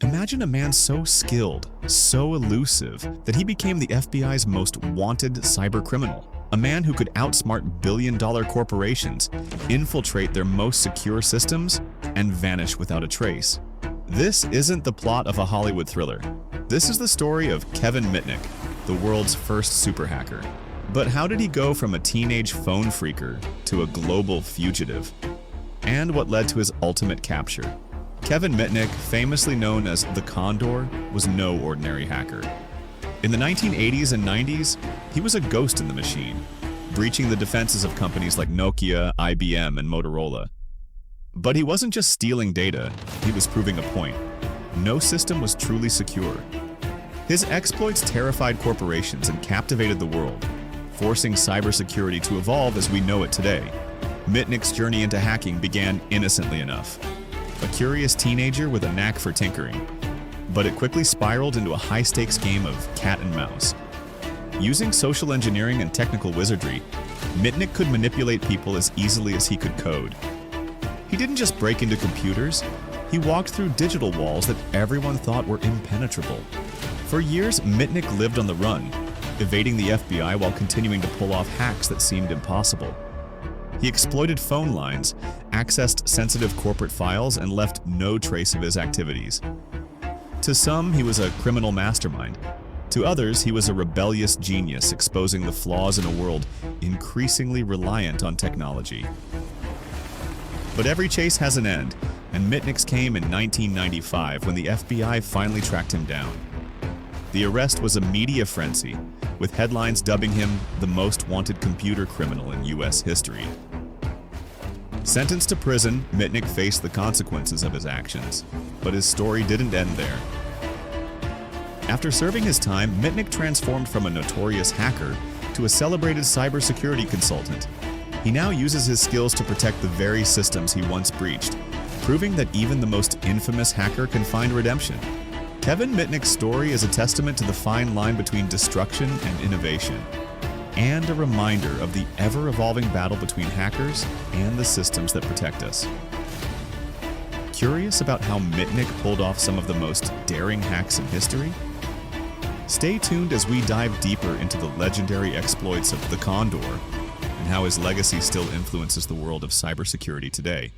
Imagine a man so skilled, so elusive, that he became the FBI's most wanted cybercriminal. A man who could outsmart billion-dollar corporations, infiltrate their most secure systems, and vanish without a trace. This isn't the plot of a Hollywood thriller. This is the story of Kevin Mitnick, the world's first super hacker. But how did he go from a teenage phone phreaker to a global fugitive? And what led to his ultimate capture? Kevin Mitnick, famously known as the Condor, was no ordinary hacker. In the 1980s and 90s, he was a ghost in the machine, breaching the defenses of companies like Nokia, IBM, and Motorola. But he wasn't just stealing data, he was proving a point. No system was truly secure. His exploits terrified corporations and captivated the world, forcing cybersecurity to evolve as we know it today. Mitnick's journey into hacking began innocently enough. A curious teenager with a knack for tinkering. But it quickly spiraled into a high-stakes game of cat and mouse. Using social engineering and technical wizardry, Mitnick could manipulate people as easily as he could code. He didn't just break into computers, he walked through digital walls that everyone thought were impenetrable. For years, Mitnick lived on the run, evading the FBI while continuing to pull off hacks that seemed impossible. He exploited phone lines, accessed sensitive corporate files, and left no trace of his activities. To some, he was a criminal mastermind. To others, he was a rebellious genius exposing the flaws in a world increasingly reliant on technology. But every chase has an end, and Mitnick's came in 1995 when the FBI finally tracked him down. The arrest was a media frenzy, with headlines dubbing him the most wanted computer criminal in U.S. history. Sentenced to prison, Mitnick faced the consequences of his actions, but his story didn't end there. After serving his time, Mitnick transformed from a notorious hacker to a celebrated cybersecurity consultant. He now uses his skills to protect the very systems he once breached, proving that even the most infamous hacker can find redemption. Kevin Mitnick's story is a testament to the fine line between destruction and innovation, and a reminder of the ever-evolving battle between hackers and the systems that protect us. Curious about how Mitnick pulled off some of the most daring hacks in history? Stay tuned as we dive deeper into the legendary exploits of the Condor and how his legacy still influences the world of cybersecurity today.